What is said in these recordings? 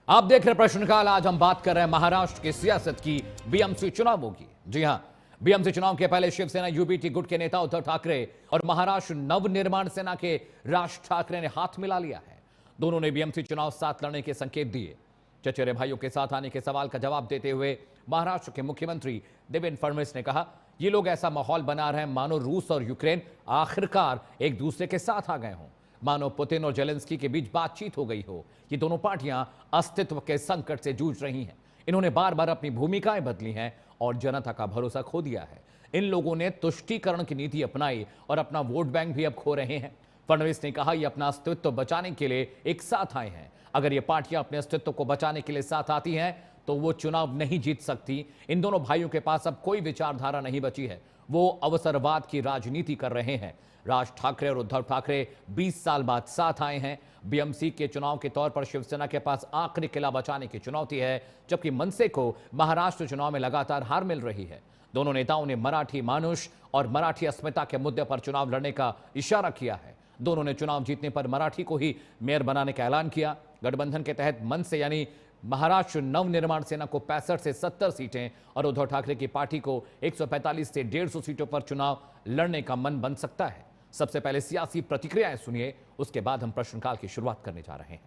आप देख रहे प्रश्नकाल। आज हम बात कर रहे हैं महाराष्ट्र की सियासत की, बीएमसी चुनावों की। जी हां, बीएमसी चुनाव के पहले शिवसेना यूबीटी गुट के नेता उद्धव ठाकरे और महाराष्ट्र नवनिर्माण सेना के राज ठाकरे ने हाथ मिला लिया है। दोनों ने बीएमसी चुनाव साथ लड़ने के संकेत दिए। चचेरे भाइयों के साथ आने के सवाल का जवाब देते हुए महाराष्ट्र के मुख्यमंत्री देवेंद्र फडणवीस ने कहा, ये लोग ऐसा माहौल बना रहे हैं मानो रूस और यूक्रेन आखिरकार एक दूसरे के साथ आ गए हों, मानो पुतिन और जेलेंस्की के बीच बातचीत हो गई हो। ये दोनों पार्टियां अस्तित्व के संकट से जूझ रही हैं। इन्होंने बार बार अपनी भूमिकाएं बदली हैं और जनता का भरोसा खो दिया है। इन लोगों ने तुष्टीकरण की नीति अपनाई और अपना वोट बैंक भी अब खो रहे हैं। फडणवीस ने कहा, ये अपना अस्तित्व बचाने के लिए एक साथ आए हैं। अगर ये पार्टियां अपने अस्तित्व को बचाने के लिए साथ आती हैं तो वो चुनाव नहीं जीत सकती। इन दोनों भाइयों के पास अब कोई विचारधारा नहीं बची है। वो अवसरवाद की राजनीति कर रहे हैं। राज ठाकरे और उद्धव ठाकरे 20 साल बाद साथ आए हैं। बीएमसी के चुनाव के तौर पर शिवसेना के पास आखिरी किला बचाने की चुनौती है, जबकि मनसे को महाराष्ट्र चुनाव में लगातार हार मिल रही है। दोनों नेताओं ने मराठी मानुष और मराठी अस्मिता के मुद्दे पर चुनाव लड़ने का इशारा किया है। दोनों ने चुनाव जीतने पर मराठी को ही मेयर बनाने का ऐलान किया। गठबंधन के तहत मनसे यानी महाराष्ट्र नवनिर्माण सेना को 65 से 70 सीटें और उद्धव ठाकरे की पार्टी को 145 से 150 सीटों पर चुनाव लड़ने का मन बन सकता है। सबसे पहले सियासी प्रतिक्रियाएं सुनिए, उसके बाद हम प्रश्नकाल की शुरुआत करने जा रहे हैं।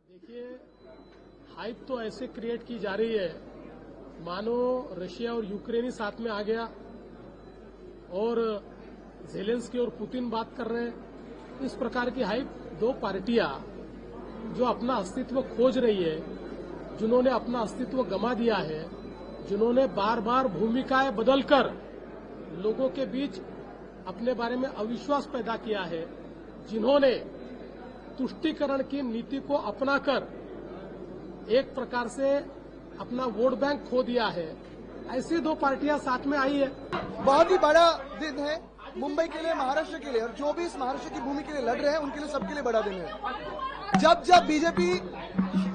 देखिए, हाइप तो ऐसे क्रिएट की जा रही है मानो रशिया और यूक्रेन ही साथ में आ गया और जेलेंस्की और पुतिन बात कर रहे हैं। इस प्रकार की हाइप दो पार्टियां जो अपना अस्तित्व खोज रही है, जिन्होंने अपना अस्तित्व गंवा दिया है, जिन्होंने बार बार भूमिकाएं बदलकर लोगों के बीच अपने बारे में अविश्वास पैदा किया है, जिन्होंने तुष्टीकरण की नीति को अपनाकर एक प्रकार से अपना वोट बैंक खो दिया है, ऐसी दो पार्टियां साथ में आई है। बहुत ही बड़ा दिन है मुंबई के लिए, महाराष्ट्र के लिए, और जो भी इस महाराष्ट्र की भूमि के लिए लड़ रहे हैं उनके लिए, सबके लिए बड़ा दिन है। जब जब बीजेपी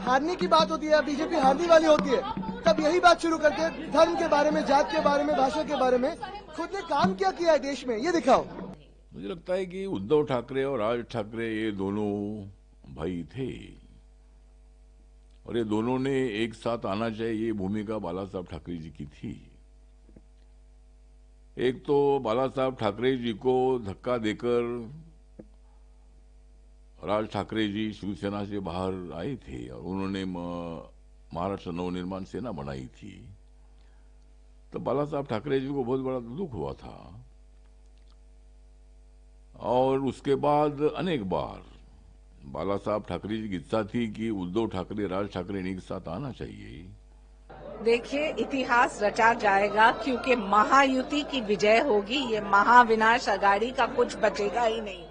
हारने की बात होती है, बीजेपी हारने वाली होती है, तब यही बात शुरू करते हैं धर्म के बारे में, जात के बारे में, भाषा के बारे में। खुद ने काम क्या किया है देश में, ये दिखाओ। मुझे लगता है कि उद्धव ठाकरे और राज ठाकरे ये दोनों भाई थे और ये दोनों ने एक साथ आना चाहिए, ये भूमिका बाला साहब ठाकरे जी की थी। एक तो बाला साहब ठाकरे जी को धक्का देकर राज ठाकरे जी शिवसेना से बाहर आए थे और उन्होंने महाराष्ट्र नवनिर्माण सेना बनाई थी। तो बाला साहब ठाकरे जी को बहुत बड़ा दुख हुआ था और उसके बाद अनेक बार बाला साहब ठाकरे जी की इच्छा थी कि उद्धव ठाकरे राज ठाकरे ने एक साथ आना चाहिए। देखिए, इतिहास रचा जाएगा क्योंकि महायुति की विजय होगी। ये महाविनाश अगाड़ी का कुछ बचेगा ही नहीं।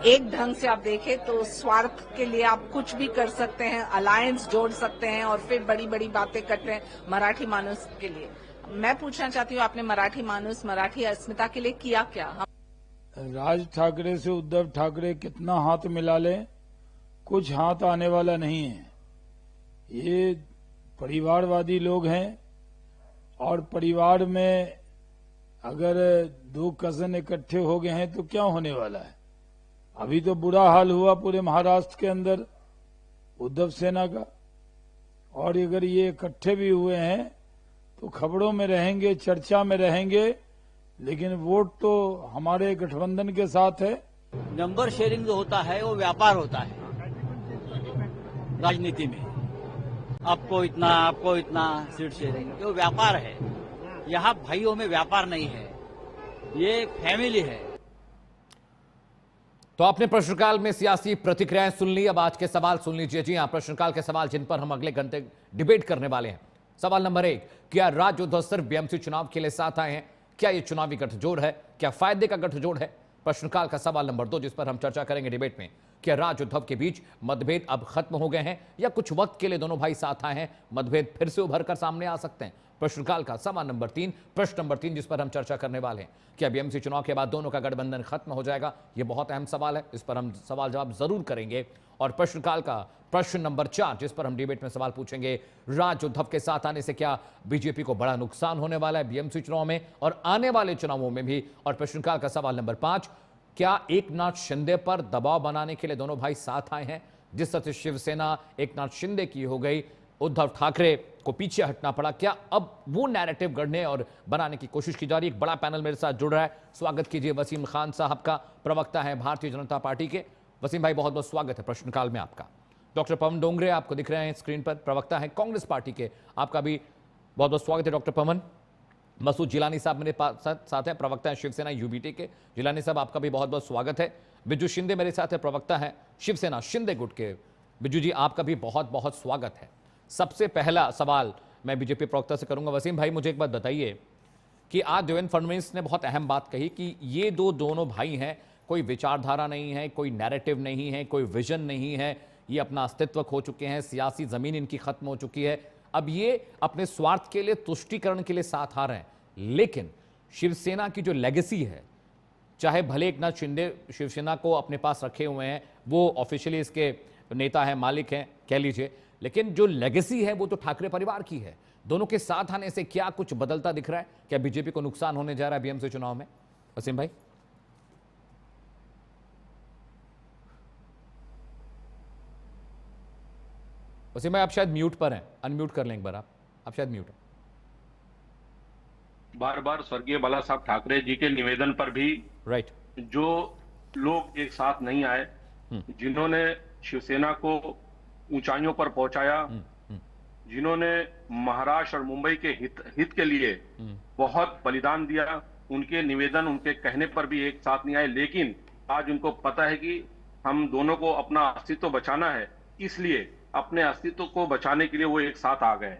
एक ढंग से आप देखें तो स्वार्थ के लिए आप कुछ भी कर सकते हैं, अलायंस जोड़ सकते हैं और फिर बड़ी बड़ी बातें करते हैं मराठी मानुस के लिए। मैं पूछना चाहती हूँ, आपने मराठी मानुस, मराठी अस्मिता के लिए किया क्या? राज ठाकरे से उद्धव ठाकरे कितना हाथ मिला ले, कुछ हाथ आने वाला नहीं है। ये परिवारवादी लोग हैं और परिवार में अगर दो कजन इकट्ठे हो गए हैं तो क्या होने वाला है। अभी तो बुरा हाल हुआ पूरे महाराष्ट्र के अंदर उद्धव सेना का, और अगर ये इकट्ठे भी हुए हैं तो खबरों में रहेंगे, चर्चा में रहेंगे, लेकिन वोट तो हमारे गठबंधन के साथ है। नंबर शेयरिंग जो होता है वो व्यापार होता है राजनीति में। आपको इतना सीट शेयरिंग, ये व्यापार है। यहाँ भाइयों में व्यापार नहीं है, ये फैमिली है। तो आपने प्रश्नकाल में सियासी प्रतिक्रियाएं सुन ली, अब आज के सवाल सुन लीजिए। जी हां, प्रश्नकाल के सवाल जिन पर हम अगले घंटे डिबेट करने वाले हैं। सवाल नंबर 1, क्या राज उद्धव सिर्फ बीएमसी चुनाव के लिए साथ आए हैं? क्या यह चुनावी गठजोड़ है? क्या फायदे का गठजोड़ है? प्रश्नकाल का सवाल नंबर 2, जिस पर हम चर्चा करेंगे डिबेट में, क्या राज उद्धव के बीच मतभेद अब खत्म हो गए हैं या कुछ वक्त के लिए दोनों भाई साथ आए हैं, मतभेद फिर से उभर कर सामने आ सकते हैं? प्रश्नकाल का सवाल नंबर 3, प्रश्न नंबर 3, जिस पर हम चर्चा करने वाले हैं, क्या बीएमसी चुनाव के बाद दोनों का गठबंधन खत्म हो जाएगा? यह बहुत अहम सवाल है, इस पर हम सवाल जवाब जरूर करेंगे। और प्रश्नकाल का प्रश्न नंबर 4, जिस पर हम डिबेट में सवाल पूछेंगे, राज उद्धव के साथ आने से क्या बीजेपी को बड़ा नुकसान होने वाला है बीएमसी चुनाव में और आने वाले चुनावों में भी? और प्रश्नकाल का सवाल नंबर 5, क्या एकनाथ शिंदे पर दबाव बनाने के लिए दोनों भाई साथ आए हैं? जिस तरह से शिवसेना एकनाथ शिंदे की हो गई, उद्धव ठाकरे को पीछे हटना पड़ा, क्या अब वो नैरेटिव गढ़ने और बनाने की कोशिश की जा रही है? एक बड़ा पैनल मेरे साथ जुड़ रहा है, स्वागत कीजिए वसीम खान साहब का, प्रवक्ता है भारतीय जनता पार्टी के। वसीम भाई, बहुत बहुत स्वागत है प्रश्नकाल में आपका। डॉक्टर पवन डोंगरे आपको दिख रहे हैं स्क्रीन पर, प्रवक्ता है कांग्रेस पार्टी के, आपका भी बहुत बहुत स्वागत है डॉक्टर पवन। मसूद जिलानी साहब मेरे साथ है, प्रवक्ता है शिवसेना यूबीटी के, जिलानी साहब आपका भी बहुत बहुत स्वागत है। बिज्जू शिंदे मेरे साथ है, प्रवक्ता है शिवसेना शिंदे गुट के, बिज्जू जी आपका भी बहुत बहुत स्वागत है। सबसे पहला सवाल मैं बीजेपी प्रवक्ता से करूंगा। वसीम भाई, मुझे एक बात बताइए कि आज देवेंद्र फडणवीस ने बहुत अहम बात कही कि ये दोनों भाई हैं, कोई विचारधारा नहीं है, कोई नैरेटिव नहीं है, कोई विजन नहीं है, ये अपना अस्तित्व खो चुके हैं, सियासी जमीन इनकी खत्म हो चुकी है, अब ये अपने स्वार्थ के लिए, तुष्टीकरण के लिए साथ आ रहे हैं। लेकिन शिवसेना की जो लेगेसी है, चाहे भले एकनाथ शिंदे शिवसेना को अपने पास रखे हुए हैं, वो ऑफिशियली इसके नेता हैं, मालिक हैं कह लीजिए, लेकिन जो लेगेसी है वो तो ठाकरे परिवार की है। दोनों के साथ आने से क्या कुछ बदलता दिख रहा है? क्या बीजेपी को नुकसान होने जा रहा है बीएमसी चुनाव में? वसीम भाई। वसीम भाई, आप शायद म्यूट पर हैं, अनम्यूट कर लें एक बार आप शायद म्यूट हैं। बार बार स्वर्गीय बाला साहब ठाकरे जी के निवेदन पर भी राइट, जो लोग एक साथ नहीं आए, जिन्होंने शिवसेना को ऊंचाइयों पर पहुंचाया, जिन्होंने महाराष्ट्र और मुंबई के हित के लिए बहुत बलिदान दिया, उनके निवेदन, उनके कहने पर भी एक साथ नहीं आए। लेकिन आज उनको पता है कि हम दोनों को अपना अस्तित्व बचाना है, इसलिए अपने अस्तित्व को बचाने के लिए वो एक साथ आ गए।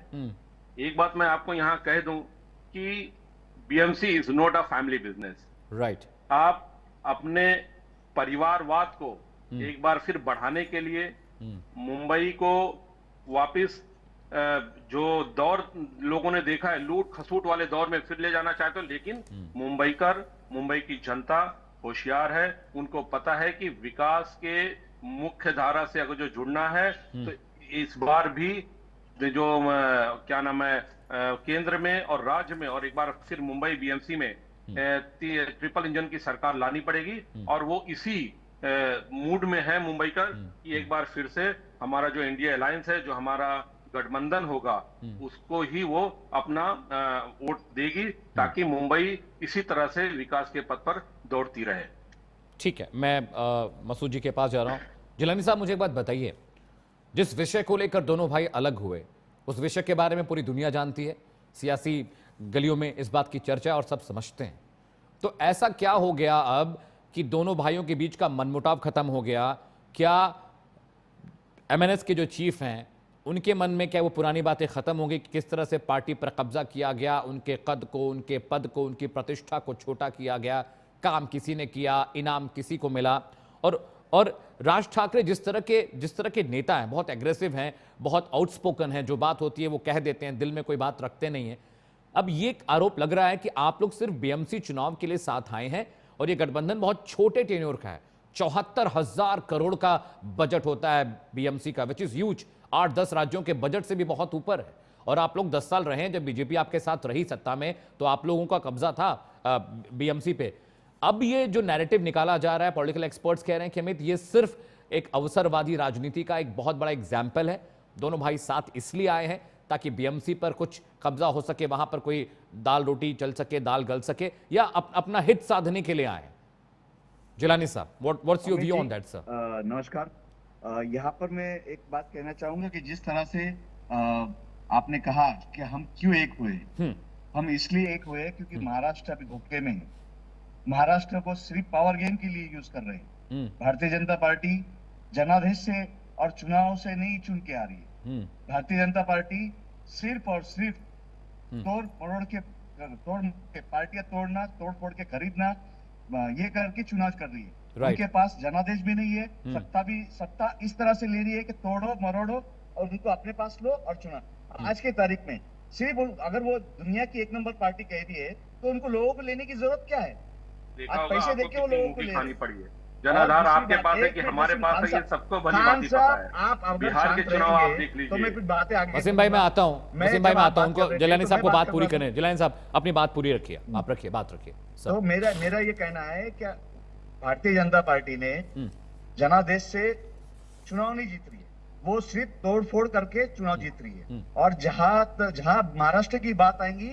एक बात मैं आपको यहाँ कह दूं कि BMC is not a family business. Right, आप अपने परिवारवाद को एक बार फिर बढ़ाने के लिए मुंबई को वापस जो दौर लोगों ने देखा है, लूट खसूट वाले दौर में फिर ले जाना चाहते हो। लेकिन मुंबई की जनता होशियार है, उनको पता है कि विकास के मुख्य धारा से अगर जो जुड़ना है तो इस बार भी जो क्या नाम है, केंद्र में और राज्य में और एक बार फिर मुंबई बीएमसी में ट्रिपल इंजन की सरकार लानी पड़ेगी। और वो इसी मूड में है मुंबई का कि एक बार फिर से हमारा जो इंडिया अलायंस है, जो हमारा गठबंधन होगा, उसको ही वो अपना वोट देगी, ताकि मुंबई इसी तरह से विकास के पथ पर दौड़ती रहे। ठीक है, मैं मसूद जी के पास जा रहा हूं। जिलानी साहब, मुझे एक बात बताइए, जिस विषय को लेकर दोनों भाई अलग हुए, उस विषय के बारे में पूरी दुनिया जानती है, सियासी गलियों में इस बात की चर्चा और सब समझते हैं। तो ऐसा क्या हो गया अब कि दोनों भाइयों के बीच का मनमुटाव खत्म हो गया? क्या एमएनएस के जो चीफ हैं, उनके मन में क्या वो पुरानी बातें खत्म हो गई कि किस तरह से पार्टी पर कब्जा किया गया, उनके कद को, उनके पद को, उनकी प्रतिष्ठा को छोटा किया गया, काम किसी ने किया, इनाम किसी को मिला? और राज ठाकरे जिस तरह के नेता हैं, बहुत एग्रेसिव हैं, बहुत आउटस्पोकन हैं, जो बात होती है वो कह देते हैं, दिल में कोई बात रखते नहीं है। अब ये आरोप लग रहा है कि आप लोग सिर्फ बीएमसी चुनाव के लिए साथ आए हैं और ये गठबंधन बहुत छोटे टेन्योर का है। 74,000 करोड़ का बजट होता है बीएमसी का, विच इज ह्यूज। 8-10 राज्यों के बजट से भी बहुत ऊपर है। और आप लोग 10 साल रहे हैं, जब बीजेपी आपके साथ रही सत्ता में, तो आप लोगों का कब्जा था बीएमसी पे। अब ये जो नैरेटिव निकाला जा रहा है, पॉलिटिकल एक्सपर्ट्स कह रहे हैं कि अमित, ये सिर्फ एक अवसरवादी राजनीति का एक बहुत बड़ा एग्जाम्पल है। दोनों भाई साथ इसलिए आए हैं ताकि बीएमसी पर कुछ कब्जा हो सके, वहां पर कोई दाल रोटी चल सके, दाल गल सके, या अपना हित साधने के लिए आए हैं। जिलानी साहब, what's your view on that sir? नमस्कार। यहाँ पर मैं एक बात कहना चाहूंगा कि जिस तरह से आपने कहा कि हम क्यों एक हुए, हम इसलिए एक हुए क्योंकि महाराष्ट्र अभी धोखे में है। महाराष्ट्र को सिर्फ पावर गेम के लिए यूज कर रहे हैं। भारतीय जनता पार्टी जनादेश से और चुनाव से नहीं चुन के आ रही है। भारतीय जनता पार्टी सिर्फ और सिर्फ तोड़ के पार्टियां तोड़ना, तोड़ फोड़ के खरीदना, ये करके चुनाव कर रही है। उनके पास जनादेश भी नहीं है, सत्ता इस तरह से ले रही है कि तोड़ो मरोड़ो और उनको अपने पास लो और चुना। आज के तारीख में सिर्फ अगर वो दुनिया की 1 नंबर पार्टी कह रही है तो उनको लोगों को लेने की जरूरत क्या है? आज पैसे देके वो लोगों को लेनी पड़ी है। जनाधार आपके पास है कि हमारे पास है, ये सबको भली भांति पता है। आप बिहार के चुनाव आप देख लीजिए। तो मैं कुछ बातें आगे वसीम भाई मैं आता हूं, उनको जिलानी साहब को बात पूरी करने। जिलानी साहब अपनी बात पूरी रखिए, आप रखिए, बात रखिए। तो मेरा ये कहना है कि भारतीय जनता पार्टी ने जनादेश से चुनाव नहीं जीत रही है, वो सिर्फ तोड़फोड़ करके चुनाव जीत रही है। और जहां महाराष्ट्र की बात आएंगी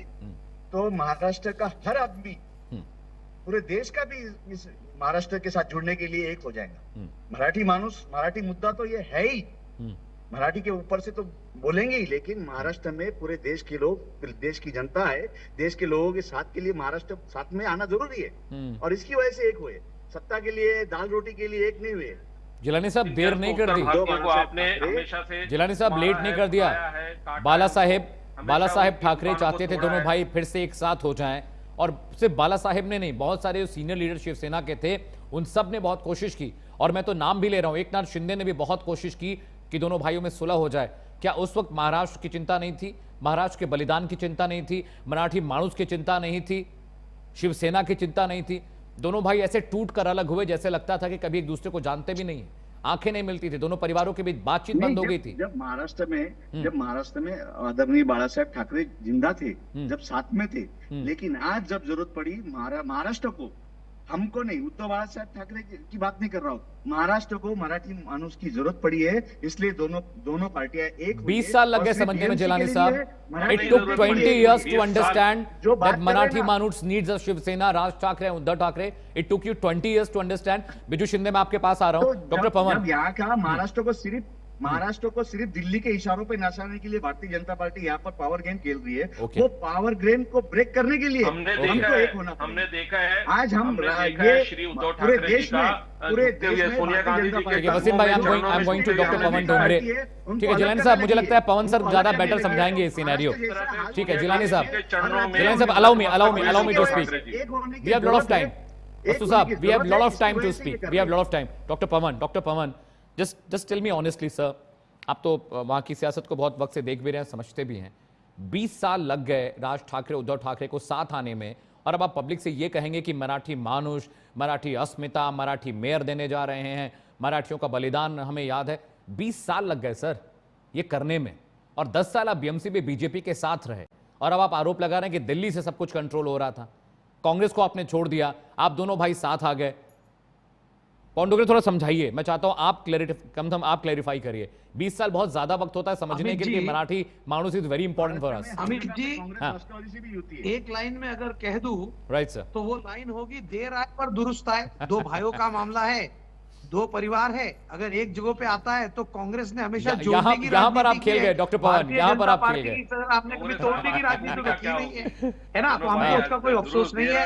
तो महाराष्ट्र का हर आदमी, पूरे देश का भी इस महाराष्ट्र के साथ जुड़ने के लिए एक हो जाएगा। मराठी मानुस, मराठी मुद्दा तो ये है ही, मराठी के ऊपर से तो बोलेंगे ही, लेकिन महाराष्ट्र में पूरे देश के लोग, देश की जनता है, देश के लोगों के साथ के लिए महाराष्ट्र साथ में आना जरूरी है। और इसकी वजह से एक हुए, सत्ता के लिए, दाल रोटी के लिए एक नहीं हुए। जिलानी साहब देर नहीं कर दी, आपने हमेशा से जिलानी साहब लेट नहीं कर दिया। बाला साहेब ठाकरे चाहते थे दोनों भाई फिर से एक साथ हो जाएं, और सिर्फ बाला साहेब ने नहीं, बहुत सारे सीनियर लीडर शिवसेना के थे, उन सब ने बहुत कोशिश की। और मैं तो नाम भी ले रहा हूं, एकनाथ शिंदे ने भी बहुत कोशिश की कि दोनों भाइयों में सुलह हो जाए। क्या उस वक्त महाराष्ट्र की चिंता नहीं थी? महाराष्ट्र के बलिदान की चिंता नहीं थी? मराठी माणूस की चिंता नहीं थी? शिवसेना की चिंता नहीं थी? दोनों भाई ऐसे टूट कर अलग हुए जैसे लगता था कि कभी एक दूसरे को जानते भी नहीं, आंखें नहीं मिलती थी, दोनों परिवारों के बीच बातचीत बंद हो गई थी। जब महाराष्ट्र में आदरणीय बाला साहेब ठाकरे जिंदा थे, जब साथ में थे, लेकिन आज जब जरूरत पड़ी महाराष्ट्र को, हमको नहीं, उद्धव बाला साहेब ठाकरे की बात नहीं कर रहा हूँ, महाराष्ट्र को मराठी मानुस की जरूरत पड़ी है, इसलिए दोनों पार्टियां एक 20 साल लग गए समझने में Jilani sahab. It took 20 years to understand that Marathi Manus needs a Shiv Sena, Raj Thackeray, Uddhav Thackeray. It took you 20 years to understand। Biju Shinde मैं आपके पास आ रहा हूँ। डॉक्टर पवन, यहाँ का महाराष्ट्र को सिर्फ दिल्ली के इशारों पे नचाने के लिए भारतीय जनता पार्टी यहाँ पर पावर गेम खेल रही है। वो पावर गेम को ब्रेक करने के लिए हमको एक होना। हमने देखा है, आज हम ये श्री उद्धव ठाकरे जी का, सोनिया गांधी जी के, वसीम भाई, I am going to doctor Pavan Dongre. ठीक है जिलानी साहब, मुझे लगता है पवन सर ज्यादा बेटर समझाएंगे इस सिनेरियो। ठीक है Jilani sahab, allow me to speak, we have lot of time. वस्तु sahab, we have lot of time to speak, we have lot of time. Doctor Pavan, just tell me honestly sir, आप तो वहां की सियासत को बहुत वक्त से देख भी रहे हैं, समझते भी हैं। 20 साल लग गए राज ठाकरे, उद्धव ठाकरे को साथ आने में, और अब आप पब्लिक से ये कहेंगे कि मराठी मानुष, मराठी अस्मिता, मराठी मेयर देने जा रहे हैं, मराठियों का बलिदान हमें याद है। 20 साल लग गए सर ये करने में, और 10 साल आप बीएमसी में बीजेपी के साथ रहे, और अब आप आरोप लगा रहे हैं कि दिल्ली से सब कुछ कंट्रोल हो रहा था, कांग्रेस को आपने छोड़ दिया, आप दोनों भाई साथ आ गए। पौंडोगरे थोड़ा समझाइए, मैं चाहता हूं आप क्लैरिफाई करिए। 20 साल बहुत ज्यादा वक्त होता है समझने के लिए, Marathi manus is very important for us. Amit ji, एक लाइन में अगर कह दूं, राइट सर, तो वो लाइन होगी, देर आए पर दुरुस्त आए। दो भाइयों का मामला है, दो परिवार है, अगर एक जगह पे आता है तो कांग्रेस ने हमेशा जोड़ने की यहाँ पर आप खेल गए डॉक्टर पवन, यहाँ पर आप खेल गए। आपने कभी तोड़ने की राजनीति तो की नहीं है ना, तो हमको उसका कोई अफसोस नहीं है।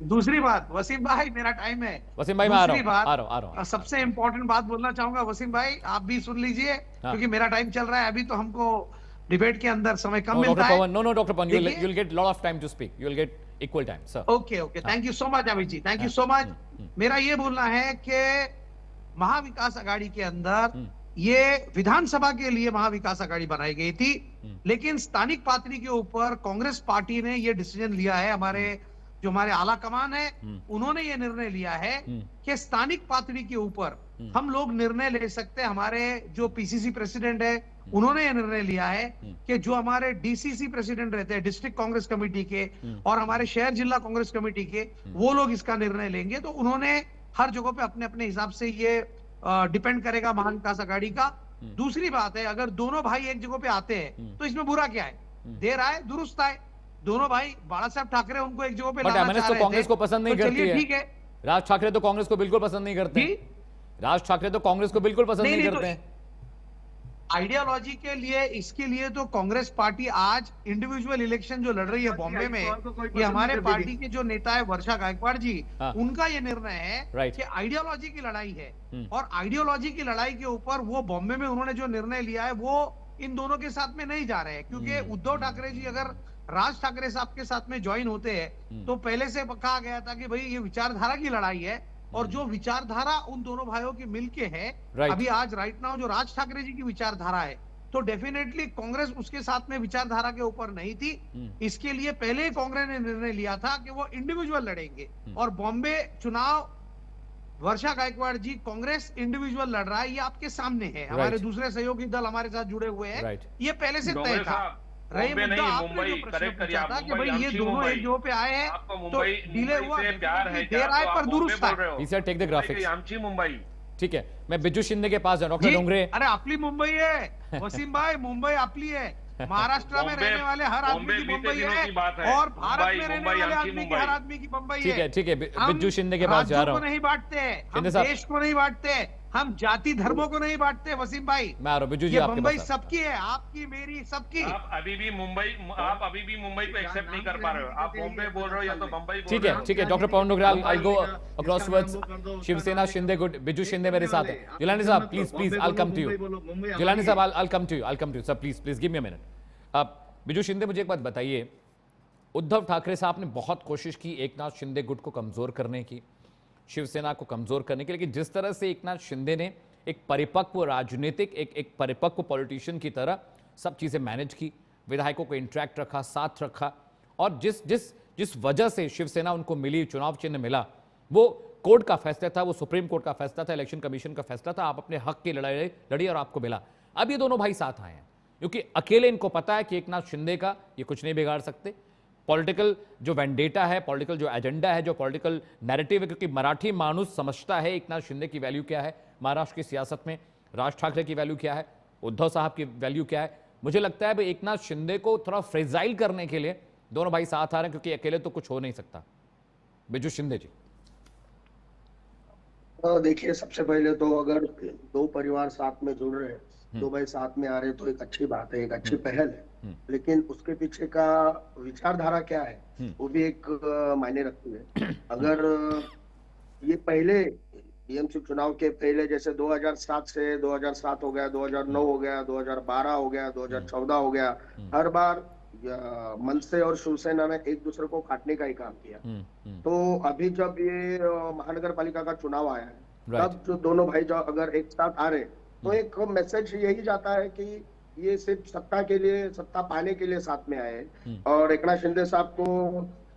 दूसरी बात वसीम भाई, मेरा टाइम है। वसीम भाई, मैं आ रहा हूँ। सबसे इंपॉर्टेंट बात बोलना चाहूंगा वसीम भाई, आप भी सुन लीजिए, क्योंकि मेरा टाइम चल रहा है, अभी तो हमको डिबेट के अंदर समय कम मिलता है। No doctor Pavan, you will get lot of time to speak, you will get equal time sir. Okay, thank you so much Amit ji, thank you so much. मेरा ये बोलना है कि महाविकास आघाड़ी के अंदर ये विधानसभा के लिए महाविकास आघाड़ी बनाई गई थी, लेकिन स्थानिक पार्टी के ऊपर कांग्रेस पार्टी ने ये डिसीजन लिया है, हमारे आला कमान है उन्होंने ये निर्णय लिया है कि स्थानिक पार्टी के ऊपर हम लोग निर्णय ले सकते हैं। हमारे जो पीसीसी प्रेसिडेंट है उन्होंने ये निर्णय लिया है कि जो हमारे डीसीसी प्रेसिडेंट रहते हैं, डिस्ट्रिक्ट कांग्रेस कमेटी के, और हमारे शहर जिला कांग्रेस कमेटी के, वो लोग इसका निर्णय लेंगे। तो उन्होंने हर जगह पे अपने अपने हिसाब से ये डिपेंड करेगा महाविकास आघाड़ी का। दूसरी बात है, अगर दोनों भाई एक जगह पे आते हैं तो इसमें बुरा क्या है, देर आए दुरुस्त आए। दोनों भाई बाला साहब ठाकरे उनको एक जगह पे लाना चाह रहे थे, कांग्रेस को पसंद नहीं करती है। ठीक है, राज ठाकरे तो कांग्रेस को बिल्कुल पसंद नहीं करते, राज ठाकरे तो कांग्रेस को बिल्कुल पसंद नहीं करते हैं। आइडियोलॉजी के लिए, इसके लिए तो कांग्रेस पार्टी आज इंडिविजुअल इलेक्शन जो लड़ रही है बॉम्बे में, ये हमारे पार्टी के जो नेता है वर्षा गायकवाड़ जी, उनका ये निर्णय है कि आइडियोलॉजी की लड़ाई है, और आइडियोलॉजी की लड़ाई के ऊपर वो बॉम्बे में उन्होंने जो निर्णय लिया है वो इन दोनों के साथ में नहीं जा रहे हैं। क्योंकि उद्धव ठाकरे जी अगर राज ठाकरे साहब के साथ में ज्वाइन होते हैं तो पहले से कहा गया था कि भाई ये विचारधारा की लड़ाई है, और जो विचारधारा उन दोनों भाइयों की मिलके है, अभी आज राइट नाउ जो राज ठाकरे जी की विचारधारा है, तो डेफिनेटली कांग्रेस उसके साथ में विचारधारा के ऊपर नहीं थी। इसके लिए पहले ही कांग्रेस ने निर्णय लिया था कि वो इंडिविजुअल लड़ेंगे, और बॉम्बे चुनाव वर्षा गायकवाड़ जी कांग्रेस इंडिविजुअल लड़ रहा है, ये आपके सामने है। हमारे दूसरे सहयोगी दल हमारे साथ जुड़े हुए हैं, ये पहले से तय था। रही मुद्दा आपने जो प्रश्न पूछा था कि भाई ये दोनों एक जगह पे आए हैं तो डिले हुआ, देर आए पर दुरुस्त आए। Take the graphics. आमची मुंबई ठीक है, मैं बिजू शिंदे के पास डॉक्टर डोंगरे। अरे आपली मुंबई है वसीम भाई, मुंबई आपली है। महाराष्ट्र में रहने वाले हर आदमी की मुंबई है और भारत में रहने वाले आदमी की हर आदमी की मुंबई है। ठीक है, बिजू शिंदे के पास जा रहा हूँ। नहीं बांटते, हम देश को नहीं बांटते, हम जाति धर्मों को नहीं बांटते वसीम भाई। मैं आ रहा हूँ बिजू जी, आपके मुंबई सबकी है, आपकी मेरी सबकी। आप अभी भी मुंबई को एक्सेप्ट नहीं कर पा रहे हो। आप बॉम्बे बोल रहे हो या तो मुंबई बोल ठीक है, ठीक है doctor Pavan Dogre, I go across towards Shiv Sena Shinde good. Biju Shinde मेरे साथ है। जिलानी साहब please I come to you. Jilani साहब I come to you sir, please give me a minute. अब बिजू शिंदे मुझे एक बात बताइए, उद्धव ठाकरे साहब ने बहुत कोशिश की एकनाथ शिंदे गुट को कमजोर करने की, शिवसेना को कमजोर करने के, लेकिन जिस तरह से एकनाथ शिंदे ने एक परिपक्व राजनीतिक एक परिपक्व पॉलिटिशियन की तरह सब चीजें मैनेज की, विधायकों को इंट्रैक्ट रखा, साथ रखा, और जिस वजह से शिवसेना उनको मिली, चुनाव चिन्ह मिला, वो कोर्ट का फैसला था, वो सुप्रीम कोर्ट का फैसला था, इलेक्शन कमीशन का फैसला था। आप अपने हक की लड़ाई लड़ी और आपको मिला। अब ये दोनों भाई साथ आए हैं क्योंकि अकेले इनको पता है कि एकनाथ शिंदे का ये कुछ नहीं बिगाड़ सकते। पॉलिटिकल जो वेंडेटा है, पॉलिटिकल जो एजेंडा है, जो पॉलिटिकल नैरेटिव है, क्योंकि मराठी मानुस समझता है एकनाथ शिंदे की वैल्यू क्या है महाराष्ट्र की सियासत में, राज ठाकरे की वैल्यू क्या है, उद्धव साहब की वैल्यू क्या है। मुझे लगता है भाई एकनाथ शिंदे को थोड़ा फ्रेजाइल करने के लिए दोनों भाई साथ आ रहे हैं, क्योंकि अकेले तो कुछ हो नहीं सकता। बिजू शिंदे जी। देखिए, सबसे पहले तो अगर दो परिवार साथ में जुड़ रहे हैं, दो भाई साथ में आ रहे, तो एक अच्छी बात है, एक अच्छी पहल है। लेकिन उसके पीछे का विचारधारा क्या है वो भी एक मायने रखती है। अगर ये पहले बीएमसी चुनाव के पहले, जैसे 2007 से 2007 हो गया, 2009 हो गया, 2012 हो गया, 2014 हो गया, हर बार मनसे और शिवसेना ने एक दूसरे को काटने का ही काम किया। तो अभी जब ये महानगर पालिका का चुनाव आया है, तब जो दोनों भाई जो अगर एक साथ आ रहे, तो एक मैसेज यही जाता है कि ये सिर्फ सत्ता के लिए, सत्ता पाने के लिए साथ में आए और एकनाथ शिंदे साहब को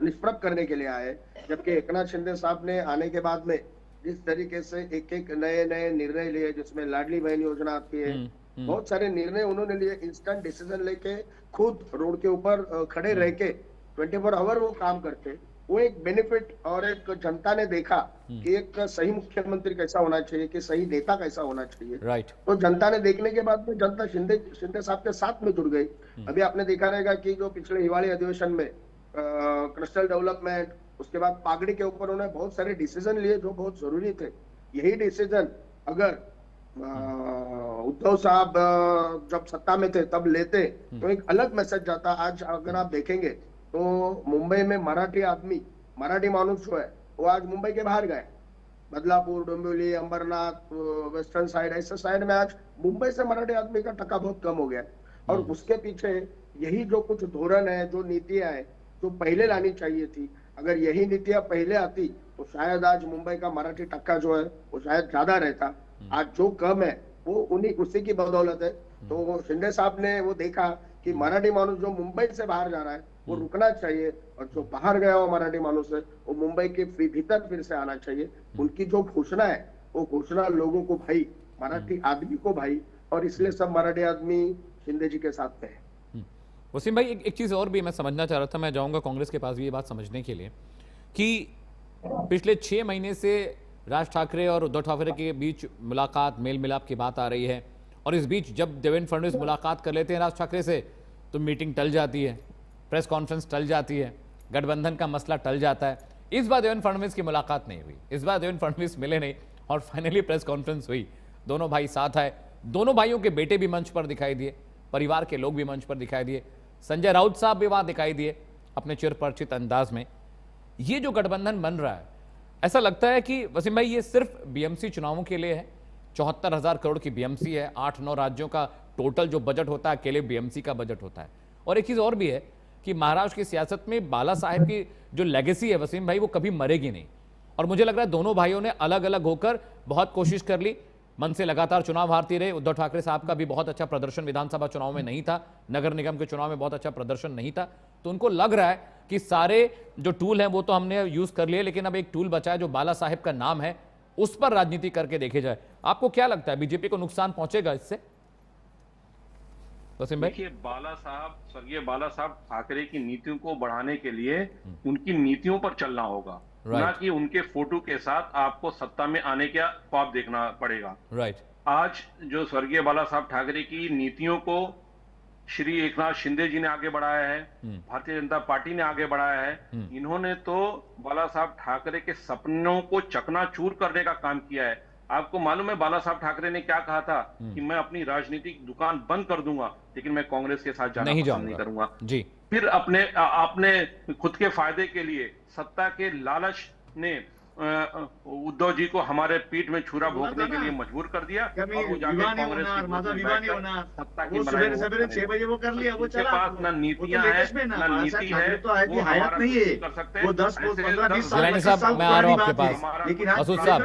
निष्प्रभ करने के लिए आए। जबकि एकनाथ शिंदे साहब ने आने के बाद में जिस तरीके से एक एक नए नए निर्णय लिए, जिसमें लाडली बहन योजना आती है, बहुत सारे निर्णय उन्होंने लिए, इंस्टेंट डिसीजन लेके खुद रोड के ऊपर खड़े रह के 24 आवर वो काम करते, वो एक बेनिफिट। और एक जनता ने देखा कि एक सही मुख्यमंत्री कैसा होना चाहिए, कि सही नेता कैसा होना चाहिए। राइट। तो जनता ने देखने के बाद में जनता शिंदे साहब के साथ में जुड़ गई। अभी आपने देखा रहेगा कि जो पिछले हिवाली अधिवेशन में क्लस्टर डेवलपमेंट, उसके बाद पागड़ी के ऊपर उन्होंने बहुत सारे डिसीजन लिए जो बहुत जरूरी थे। यही डिसीजन अगर उद्धव साहब जब सत्ता में थे तब लेते तो एक अलग मैसेज जाता। आज अगर आप देखेंगे तो मुंबई में मराठी आदमी, मराठी मानुस जो है वो आज मुंबई के बाहर गए, बदलापुर, डोंबिवली, अंबरनाथ, वेस्टर्न साइड, ऐसे साइड में आज मुंबई से मराठी आदमी का टका बहुत कम हो गया। और उसके पीछे यही जो कुछ धोरण है, जो नीतियां है, जो पहले लानी चाहिए थी, अगर यही नीतियां पहले आती तो शायद आज मुंबई का मराठी टक्का जो है वो शायद ज्यादा रहता। आज जो कम है वो उसी की बदौलत है। तो शिंदे साहब ने वो देखा कि मराठी मानुस जो मुंबई से बाहर जा रहा है वो रुकना चाहिए, और जो बाहर गया हुआ मराठी मानुस है वो मुंबई के भीतर फिर से आना चाहिए। उनकी जो घोषणा है वो घोषणा लोगों को भाई, मराठी आदमी को भाई, और इसलिए सब मराठी आदमी शिंदे जी के साथ में है। वसीम भाई, एक चीज और भी मैं समझना चाह रहा था, मैं जाऊंगा कांग्रेस के पास भी ये बात समझने के लिए कि पिछले 6 महीने से राज ठाकरे और उद्धव ठाकरे के बीच मुलाकात, मेल मिलाप की बात आ रही है, और इस बीच जब देवेंद्र फडणवीस मुलाकात कर लेते हैं राज ठाकरे से तो मीटिंग टल जाती है, प्रेस कॉन्फ्रेंस टल जाती है, गठबंधन का मसला टल जाता है। इस बार देवेंद्र फडणवीस की मुलाकात नहीं हुई, इस बार देवेंद्र फडणवीस मिले नहीं, और फाइनली प्रेस कॉन्फ्रेंस हुई, दोनों भाई साथ आए, दोनों भाइयों के बेटे भी मंच पर दिखाई दिए, परिवार के लोग भी मंच पर दिखाई दिए, संजय राउत साहब भी वहां दिखाई दिए अपने चिरपरिचित अंदाज में। ये जो गठबंधन बन रहा है, ऐसा लगता है कि वसीम भाई ये सिर्फ बीएमसी चुनावों के लिए है। 74,000 करोड़ की बीएमसी है, 8-9 राज्यों का टोटल जो बजट होता है अकेले बीएमसी का बजट होता है। और एक चीज और भी है कि महाराष्ट्र की सियासत में बाला साहेब की जो लेगेसी है वसीम भाई, वो कभी मरेगी नहीं। और मुझे लग रहा है दोनों भाइयों ने अलग अलग होकर बहुत कोशिश कर ली, मन से लगातार चुनाव हारती रहे। उद्धव ठाकरे साहब का भी बहुत अच्छा प्रदर्शन विधानसभा चुनाव में नहीं था, नगर निगम के चुनाव में बहुत अच्छा प्रदर्शन नहीं था। तो उनको लग रहा है कि सारे जो टूल हैं वो तो हमने यूज कर लिए, लेकिन अब एक टूल बचा है जो बाला साहेब का नाम है, उस पर राजनीति करके देखे जाए। आपको क्या लगता है बीजेपी को नुकसान पहुंचेगा इससे? वसीम भाई। देखिए, स्वर्गीय बाला साहब ठाकरे की नीतियों को बढ़ाने के लिए उनकी नीतियों पर चलना होगा, ना कि उनके फोटो के साथ आपको सत्ता में आने का ख्वाब देखना पड़ेगा। राइट। आज जो स्वर्गीय बाला साहब ठाकरे की नीतियों को श्री एकनाथ शिंदे जी ने आगे बढ़ाया है, भारतीय जनता पार्टी ने आगे बढ़ाया है। इन्होंने तो बाला साहब ठाकरे के सपनों को चकनाचूर करने का काम किया है। आपको मालूम है बाला साहब ठाकरे ने क्या कहा था कि मैं अपनी राजनीतिक दुकान बंद कर दूंगा, लेकिन मैं कांग्रेस के साथ जाना पसंद नहीं करूंगा जी। फिर आपने खुद के फायदे के लिए सत्ता के लालच ने उद्धव जी को हमारे पीठ में छुरा भोंकने के लिए मजबूर कर दिया और वो जाके कांग्रेस सत्ता की सवेरे 6 बजे वो कर लिया। वो चला, पास ना नीतियां है ना नीति है, वो हमारा नहीं कर सकते। वो 10-15-20 जिलानी साहब, मैं आ रहा हूँ आपके पास। मसूद साहब,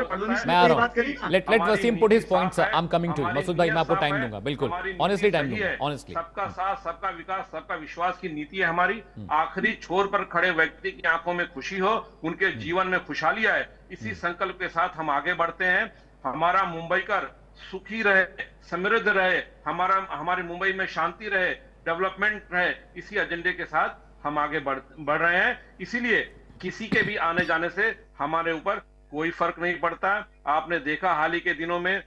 मैं आ रहा हूँ। Let Waseem put his points. I am coming to Masood bhai, मैं आपको टाइम दूंगा, बिल्कुल ऑनेस्टली टाइम दूंगा, ऑनेस्टली। सबका साथ, सबका विकास, सबका विश्वास की नीति है हमारी। आखिरी छोर पर खड़े व्यक्ति की आंखों में खुशी हो, उनके जीवन में खुशहाली आए, इसी संकल्प के साथ हम आगे बढ़ते हैं। हमारा मुंबईकर सुखी रहे, समृद्ध रहे, हमारी मुंबई में शांति रहे, डेवलपमेंट रहे, इसी एजेंडे के साथ हम आगे बढ़ रहे हैं। इसीलिए किसी के भी आने जाने से हमारे ऊपर कोई फर्क नहीं पड़ता। आपने देखा हाल ही के दिनों में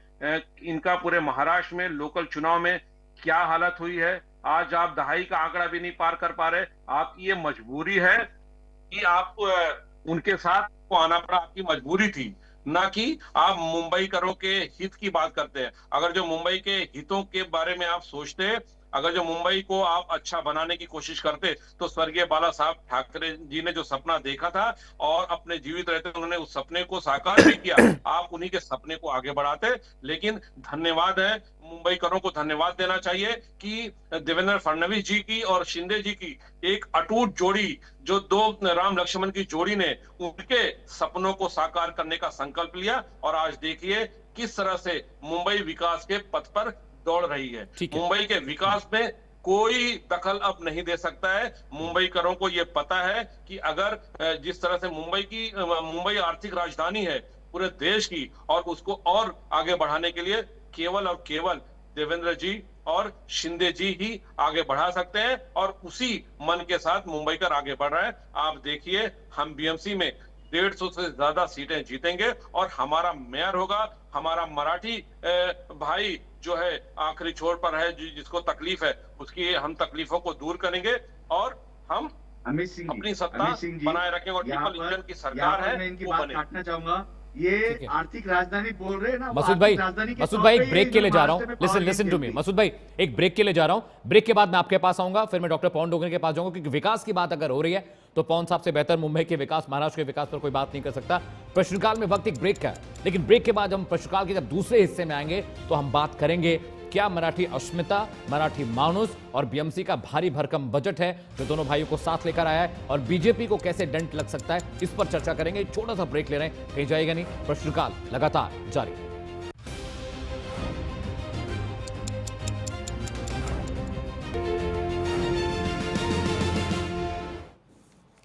इनका पूरे महाराष्ट्र में लोकल चुनाव में क्या हालत हुई है। आज आप दहाई का आंकड़ा भी नहीं पार कर पा रहे। आपकी ये मजबूरी है कि आप उनके साथ को आना पड़ा, आपकी मजबूरी थी, ना कि आप मुंबई करों के हित की बात करते हैं। अगर जो मुंबई के हितों के बारे में आप सोचते, अगर जो मुंबई को आप अच्छा बनाने की कोशिश करते, तो स्वर्गीय बाला साहब ठाकरे जी ने जो सपना देखा था और अपने जीवित रहते उन्होंने उस सपने को साकार भी किया, आप उन्हीं के सपने को आगे बढ़ाते। लेकिन धन्यवाद है, मुंबई करों को धन्यवाद देना चाहिए कि देवेंद्र फडणवीस जी की और शिंदे जी की एक अटूट जोड़ी, जो दो राम लक्ष्मण की जोड़ी ने उनके सपनों को साकार करने का संकल्प लिया और आज देखिए किस तरह से मुंबई विकास के पथ पर दौड़ रही है। मुंबई के विकास में कोई दखल अब नहीं दे सकता है। मुंबई करों को यह पता है कि अगर जिस तरह से मुंबई आर्थिक राजधानी है पूरे देश की, और उसको और आगे बढ़ाने के लिए केवल और केवल देवेंद्र जी और शिंदे जी ही आगे बढ़ा सकते हैं, और उसी मन के साथ मुंबई कर आगे बढ़ रहा है। आप देखिए, हम बीएमसी में 150 से ज्यादा सीटें जीतेंगे और हमारा मेयर होगा, हमारा मराठी भाई जो है आखिरी छोर पर है, जिसको तकलीफ है, उसकी हम तकलीफों को दूर करेंगे और हम अपनी सत्ता बनाए रखेंगे। और ट्रिपल इंजन की सरकार है, मैं इनकी बात काटना चाहूंगा। ये आर्थिक राजधानी बोल रहे हैं ना, मसूद भाई एक ब्रेक के लिए जा रहा हूं। लिसन टू मी मसूद भाई, एक ब्रेक के लिए जा रहा हूं। ब्रेक के बाद मैं आपके पास आऊंगा, फिर मैं डॉक्टर पवन डोगरे के पास जाऊंगा, क्योंकि विकास की बात अगर हो रही है तो पवन साहब से बेहतर मुंबई के विकास, महाराष्ट्र के विकास पर कोई बात नहीं कर सकता। प्रश्नकाल में वक्त एक ब्रेक का है, लेकिन ब्रेक के बाद हम प्रश्नकाल के जब दूसरे हिस्से में आएंगे तो हम बात करेंगे क्या मराठी अस्मिता, मराठी मानुस और बीएमसी का भारी भरकम बजट है जो दोनों भाइयों को साथ लेकर आया है, और बीजेपी को कैसे डंट लग सकता है, इस पर चर्चा करेंगे। छोटा सा ब्रेक ले रहे हैं, कहीं जाएगा नहीं, प्रश्नकाल लगातार जारी।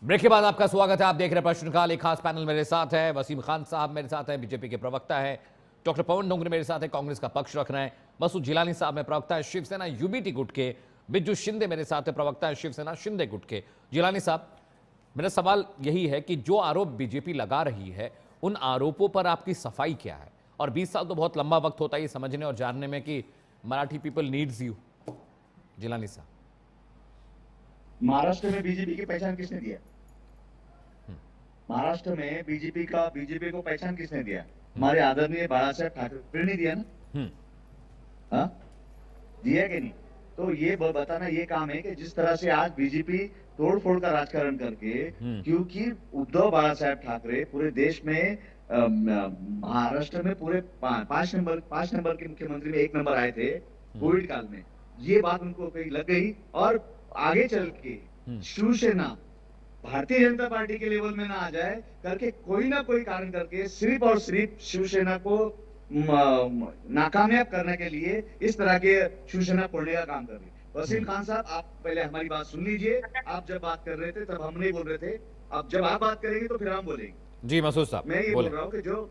ब्रेक के बाद आपका स्वागत है। आप देख रहे हैं प्रश्नकाल। एक खास पैनल मेरे साथ है, वसीम खान साहब मेरे साथ हैं, बीजेपी के प्रवक्ता है, डॉक्टर पवन डोंगरे मेरे साथ है, कांग्रेस का पक्ष रख रहे हैं, मसूद जिलानी साहब में प्रवक्ता है शिवसेना यूबीटी गुट के, बिज्जू शिंदे मेरे साथ है, प्रवक्ता है शिवसेना शिंदे गुट के। जिलानी साहब, मेरा सवाल यही है कि जो आरोप बीजेपी लगा रही है, उन आरोपों पर आपकी सफाई क्या है? और 20 साल तो बहुत लंबा वक्त होता है ये समझने और जानने में कि Marathi people needs you. Jilani साहब, महाराष्ट्र में बीजेपी की पहचान किसने दिया? महाराष्ट्र में बीजेपी को पहचान किसने दिया? हमारे आदरणीय बाला साहेब ठाकरे ने दिया ना, हाँ दिया कि नहीं? तो ये बताना ये काम है कि जिस तरह से आज बीजेपी तोड़फोड़ का राजकारण करके, क्योंकि उद्धव बाला साहेब ठाकरे पूरे देश में महाराष्ट्र में पूरे 5 नंबर के मुख्यमंत्री में 1 नंबर आए थे कोविड काल में, ये बात उनको कहीं लग गई और आगे चल के शिवसेना भारतीय जनता पार्टी के लेवल में ना आ जाए करके कोई ना कोई कारण करके सिर्फ और सिर्फ शिवसेना को नाकामयाब करने के लिए इस तरह के शिवसेना तोड़ने का काम कर रही है। वसीम खान साहब, आप पहले हमारी बात सुन लीजिए। आप जब बात कर रहे थे तब हम नहीं बोल रहे थे, अब जब आप बात करेंगे तो फिर हम बोलेंगे। जी मसूद साहब, मैं ये बोल रहा हूँ कि जो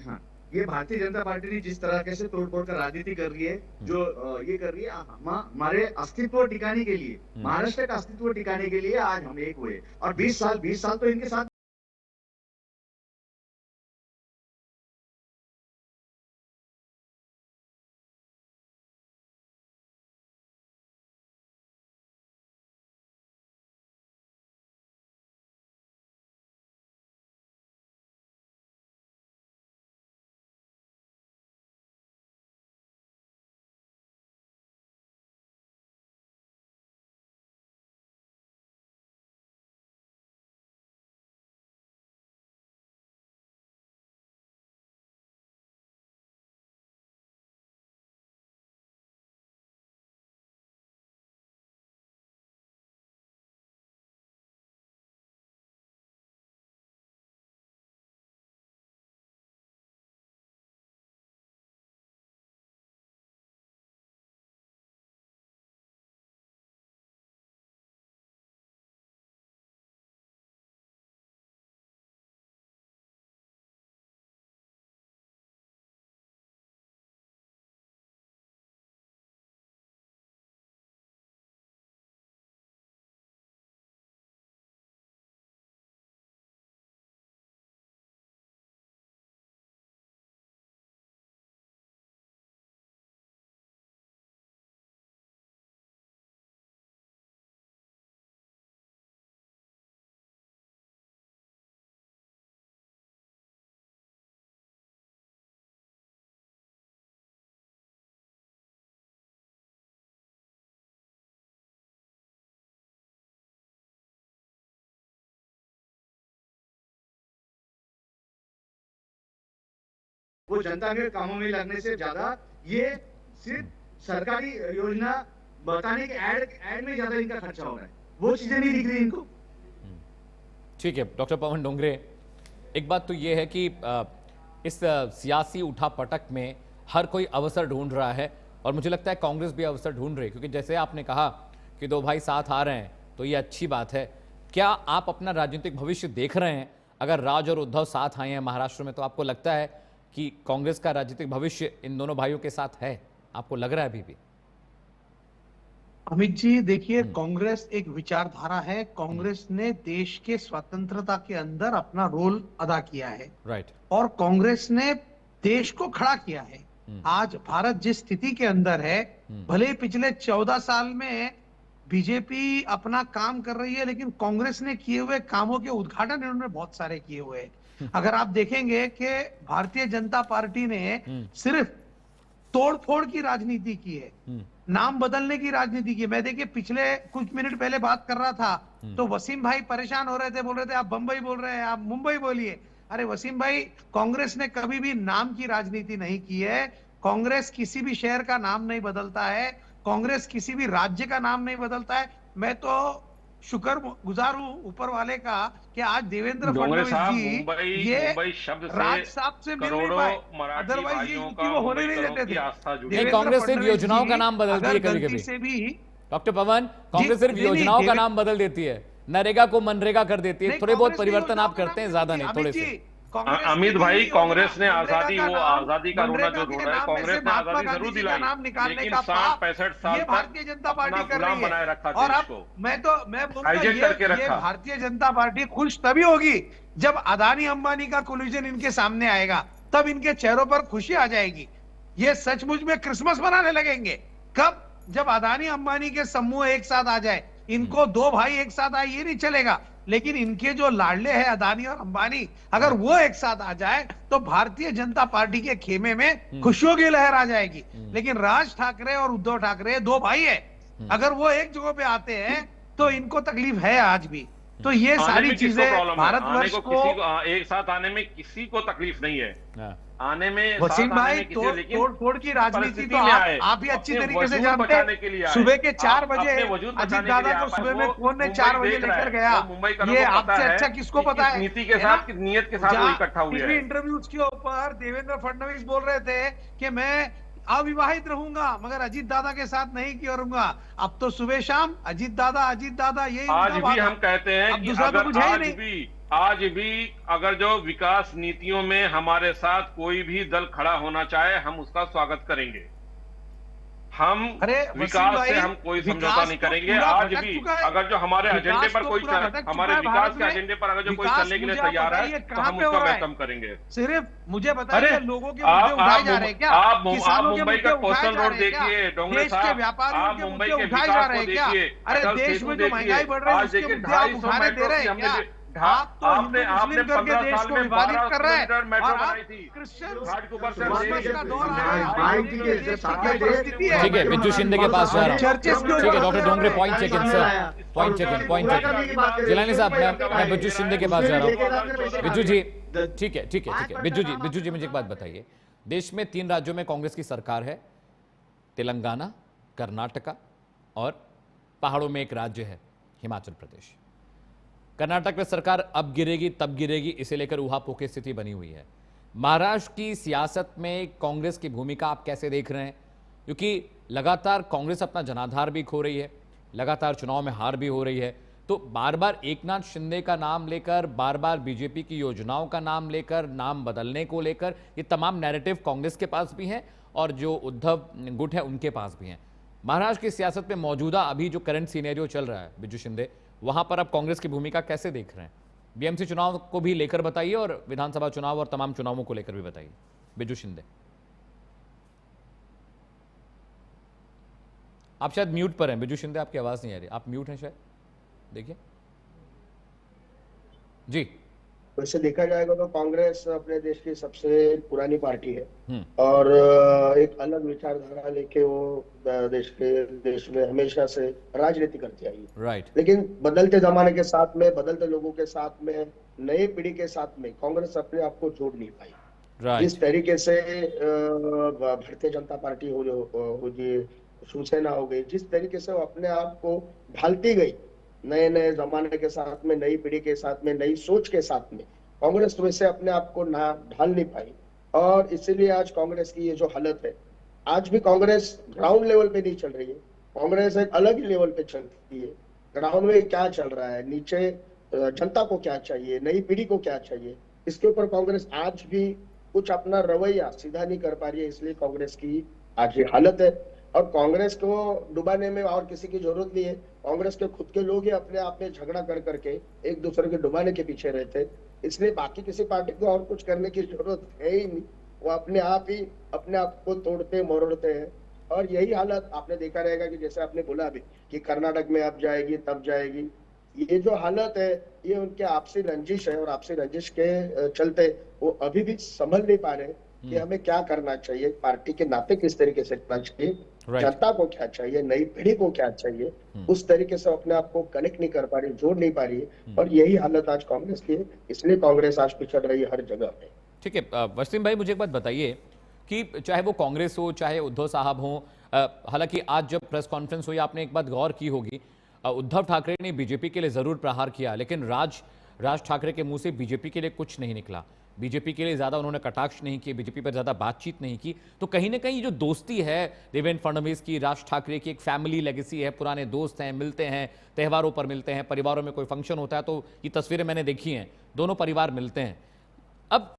हाँ ये भारतीय जनता पार्टी ने जिस तरह से तोड़फोड़ कर राजनीति कर रही है, जो ये कर रही है हमारे अस्तित्व टिकाने के लिए, महाराष्ट्र का अस्तित्व टिकाने के लिए आज हम एक हुए। और 20 साल तो इनके साथ वो जनता के कामों में लगने से ज्यादा ये सिर्फ सरकारी योजना बताने के ऐड में ज्यादा इनका खर्चा हो रहा है, वो चीजें नहीं दिख रही इनको। ठीक है डॉक्टर पवन डोंगरे, एक बात तो ये है कि इस सियासी उठापटक में हर कोई अवसर ढूंढ रहा है और मुझे लगता है कांग्रेस भी अवसर ढूंढ रही है, क्योंकि जैसे आपने कहा कि दो भाई साथ आ रहे हैं तो ये अच्छी बात है। क्या आप अपना राजनीतिक भविष्य देख रहे हैं? अगर राज और उद्धव साथ आए हैं महाराष्ट्र में तो आपको लगता है कि कांग्रेस का राजनीतिक भविष्य इन दोनों भाइयों के साथ है? आपको लग रहा है अभी भी? अमित जी देखिए, कांग्रेस एक विचारधारा है। कांग्रेस ने देश के स्वतंत्रता के अंदर अपना रोल अदा किया है, राइट, और कांग्रेस ने देश को खड़ा किया है। आज भारत जिस स्थिति के अंदर है, भले पिछले 14 साल में बीजेपी अपना काम कर रही है, लेकिन कांग्रेस ने किए हुए कामों के उद्घाटन इन्होंने बहुत सारे किए हुए हैं। अगर आप देखेंगे कि भारतीय जनता पार्टी ने सिर्फ तोड़फोड़ की राजनीति की है, नाम बदलने की राजनीति की। मैं देखिए पिछले कुछ मिनट पहले बात कर रहा था तो वसीम भाई परेशान हो रहे थे, बोल रहे थे आप बंबई बोल रहे हैं, आप मुंबई बोलिए। अरे वसीम भाई, कांग्रेस ने कभी भी नाम की राजनीति नहीं की है। कांग्रेस किसी भी शहर का नाम नहीं बदलता है, कांग्रेस किसी भी राज्य का नाम नहीं बदलता है। मैं तो शुक्रगुजार हूँ ऊपर वाले का कि आज देवेंद्र फडणवीस जी ये राज साहब से मिल नहीं पाए, अदरवाइज ये वो होने नहीं देते थे। कांग्रेस सिर्फ योजनाओं का नाम बदलती है कभी कभी से भी। डॉक्टर पवन, कांग्रेस सिर्फ योजनाओं का नाम बदल देती है, नरेगा को मनरेगा कर देती है। थोड़े बहुत परिवर्तन आप करते हैं, ज्यादा नहीं, थोड़े से। अमित भाई, कांग्रेस ने आजादी का रोना जो रोना है, कांग्रेस ने आजादी जरूर दिलाई, लेकिन 60-65 साल भारतीय जनता पार्टी कर रही बनाए रखा और अब मैं बोलूंगा ये भारतीय जनता पार्टी खुश तभी होगी जब अदानी अंबानी का कोलिजन इनके सामने आएगा, तब इनके चेहरों पर खुशी आ जाएगी। ये सचमुच में क्रिसमस मनाने लगेंगे। कब? जब अदानी अंबानी के समूह एक साथ आ जाए। इनको दो भाई एक साथ आए ये नहीं चलेगा, लेकिन इनके जो लाडले हैं अदानी और अंबानी, अगर वो एक साथ आ जाए तो भारतीय जनता पार्टी के खेमे में खुशियों की लहर आ जाएगी। लेकिन राज ठाकरे और उद्धव ठाकरे दो भाई है, अगर वो एक जगह पे आते हैं तो इनको तकलीफ है आज भी। तो ये सारी चीजें भारतवर्ष को एक साथ आने में किसी को तकलीफ नहीं है। आने में वसीम भाई तोड़ की राजनीति तो आप ही अच्छी तरीके से जानते हैं। सुबह के 4 बजे अजीत दादा को सुबह में कौन ने 4 बजे लेकर गया, ये आपसे अच्छा किसको पता है? नीति के साथ, नीयत के साथ वो इकट्ठा हुए हैं। इंटरव्यूज के ऊपर देवेंद्र फडणवीस बोल रहे थे कि मैं अविवाहित रहूंगा मगर अजीत दादा के साथ नहीं करूंगा। अब तो सुबह शाम अजीत दादा यही आज भी हम कहते हैं कि अगर आज भी आज भी अगर जो विकास नीतियों में हमारे साथ कोई भी दल खड़ा होना चाहे, हम उसका स्वागत करेंगे। हम विकास से हम कोई समझौता नहीं करेंगे। आज भी अगर जो हमारे एजेंडे पर कोई हमारे विकास के एजेंडे पर अगर जो कोई चलने के लिए तैयार है तो हम उसका वेलकम करेंगे। सिर्फ मुझे बताइए, लोगों के मुद्दे उठाए जा रहे हैं क्या? आप मुंबई का कोस्टल रोड देखिए, डोंगरे साहब, आप मुंबई के विकास को देखिए, अरे देश में जो महंगाई बढ़ रही है उसके मुद्दे आप उठाने दे रहे हैं क्या? आप तो आपने 15 देश को में विभाजित कर रहे हैं मेट्रो और आप बनाई थी। क्रिश्चियन घाटकोपर से का दौर आ है। ठीक है, बिज्जू शिंदे के पास जा रहा हूँ। ठीक है doctor Dongre, point check in sir, point check. Jilani sahab, मैं बिज्जू शिंदे के पास जा रहा हूँ। बिज्जू जी, ठीक है। बिज्जू जी मुझे एक बात बताइए, देश में 3 राज्यों में कांग्रेस की सरकार है, तेलंगाना, कर्नाटका और पहाड़ों में एक राज्य है हिमाचल प्रदेश। कर्नाटक में सरकार अब गिरेगी तब गिरेगी, इसे लेकर उहापोह की स्थिति बनी हुई है। महाराष्ट्र की सियासत में कांग्रेस की भूमिका आप कैसे देख रहे हैं? क्योंकि लगातार कांग्रेस अपना जनाधार भी खो रही है, लगातार चुनाव में हार भी हो रही है, तो बार बार एकनाथ शिंदे का नाम लेकर, बार बार बीजेपी की योजनाओं का नाम लेकर, नाम बदलने को लेकर, ये तमाम नैरेटिव कांग्रेस के पास भी हैं और जो उद्धव गुट है उनके पास भी हैं। महाराष्ट्र की सियासत में मौजूदा अभी जो करंट सीनेरियो चल रहा है बिज्जू शिंदे, वहां पर आप कांग्रेस की भूमिका कैसे देख रहे हैं? बीएमसी चुनाव को भी लेकर बताइए और विधानसभा चुनाव और तमाम चुनावों को लेकर भी बताइए। बिज्जू शिंदे, आप शायद म्यूट पर हैं। बिज्जू शिंदे, आपकी आवाज नहीं आ रही, आप म्यूट हैं शायद, देखिए जी। वैसे देखा जाएगा तो कांग्रेस अपने देश की सबसे पुरानी पार्टी है और एक अलग विचारधारा लेके वो देश में हमेशा से राजनीति करती आई है। राइट। लेकिन बदलते जमाने के साथ में, बदलते लोगों के साथ में, नई पीढ़ी के साथ में कांग्रेस अपने आप को जोड़ नहीं पाई। इस तरीके से भारतीय जनता पार्टी हो गई, शिवसेना हो गई, जिस तरीके से वो अपने आप को ढालती गई नए जमाने के साथ में, नई पीढ़ी के साथ में, नई सोच के साथ में, कांग्रेस तो वैसे अपने आप को ढाल नहीं पाई और इसीलिए आज कांग्रेस की ये जो हालत है, आज भी कांग्रेस ग्राउंड लेवल पे नहीं चल रही है। कांग्रेस एक अलग ही लेवल पे चल रही है। ग्राउंड में क्या चल रहा है, नीचे जनता को क्या चाहिए, नई पीढ़ी को क्या चाहिए, इसके ऊपर कांग्रेस आज भी कुछ अपना रवैया सीधा नहीं कर पा रही है। इसलिए कांग्रेस की आज ये हालत है और कांग्रेस को डुबाने में और किसी की जरूरत नहीं है। कांग्रेस के खुद के लोग ही अपने आप में झगड़ा कर करके एक दूसरे के डुबाने के पीछे रहते, इसलिए बाकी किसी पार्टी को और कुछ करने की जरूरत है ही नहीं। वो अपने आप ही अपने आप को तोड़ते मरोड़ते हैं और यही हालत आपने देखा रहेगा कि जैसे आपने बोला अभी कि कर्नाटक में अब जाएगी तब जाएगी, ये जो हालत है ये उनके आपसी रंजिश है और आपसी रंजिश के चलते वो अभी भी समझ नहीं पा रहे कि हमें क्या करना चाहिए, पार्टी के नाते किस तरीके से करना चाहिए, जनता को क्या चाहिए, नई पीढ़ी को क्या चाहिए, उस तरीके से अपने आप को कनेक्ट नहीं कर पा रही, जोड़ नहीं पा रही है और यही हालत आज कांग्रेस की है। इसलिए कांग्रेस आज पिछड़ रही है हर जगह पे। ठीक है वसीम भाई, मुझे एक बात बताइए कि चाहे वो कांग्रेस हो चाहे उद्धव साहब हो, हालांकि आज जब प्रेस कॉन्फ्रेंस हुई आपने एक बात गौर की होगी, उद्धव ठाकरे ने बीजेपी के लिए जरूर प्रहार किया, लेकिन राज ठाकरे के मुंह से बीजेपी के लिए कुछ नहीं निकला। बीजेपी के लिए ज्यादा उन्होंने कटाक्ष नहीं किए, बीजेपी पर ज्यादा बातचीत नहीं की। तो कहीं ना कहीं जो दोस्ती है देवेंद्र फडणवीस की, राज ठाकरे की, एक फैमिली लेगेसी है, पुराने दोस्त हैं, मिलते हैं, त्योहारों पर मिलते हैं, परिवारों में कोई फंक्शन होता है तो ये तस्वीरें मैंने देखी हैं, दोनों परिवार मिलते हैं। अब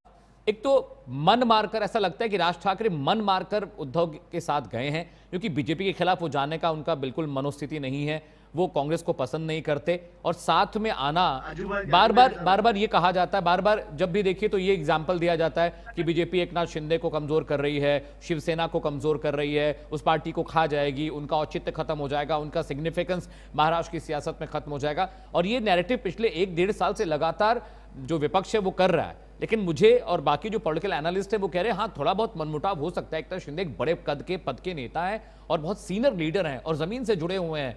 एक तो मन मारकर ऐसा लगता है कि राज ठाकरे मन मारकर उद्धव के साथ गए हैं, क्योंकि बीजेपी के खिलाफ वो जाने का उनका बिल्कुल मनोस्थिति नहीं है, वो कांग्रेस को पसंद नहीं करते और साथ में आना बार बार ये कहा जाता है, बार बार जब भी देखिए तो ये एग्जाम्पल दिया जाता है कि बीजेपी एकनाथ शिंदे को कमजोर कर रही है, शिवसेना को कमजोर कर रही है, उस पार्टी को खा जाएगी, उनका औचित्य खत्म हो जाएगा, उनका सिग्निफिकेंस महाराष्ट्र की सियासत में खत्म हो जाएगा। और ये नैरेटिव पिछले 1-1.5 साल से लगातार जो विपक्ष है वो कर रहा है। लेकिन मुझे और बाकी जो पॉलिटिकल एनालिस्ट है वो कह रहे हैं हाँ थोड़ा बहुत मनमुटाव हो सकता है। एकनाथ शिंदे एक बड़े कद के पद के नेता है और बहुत सीनियर लीडर हैं और जमीन से जुड़े हुए हैं,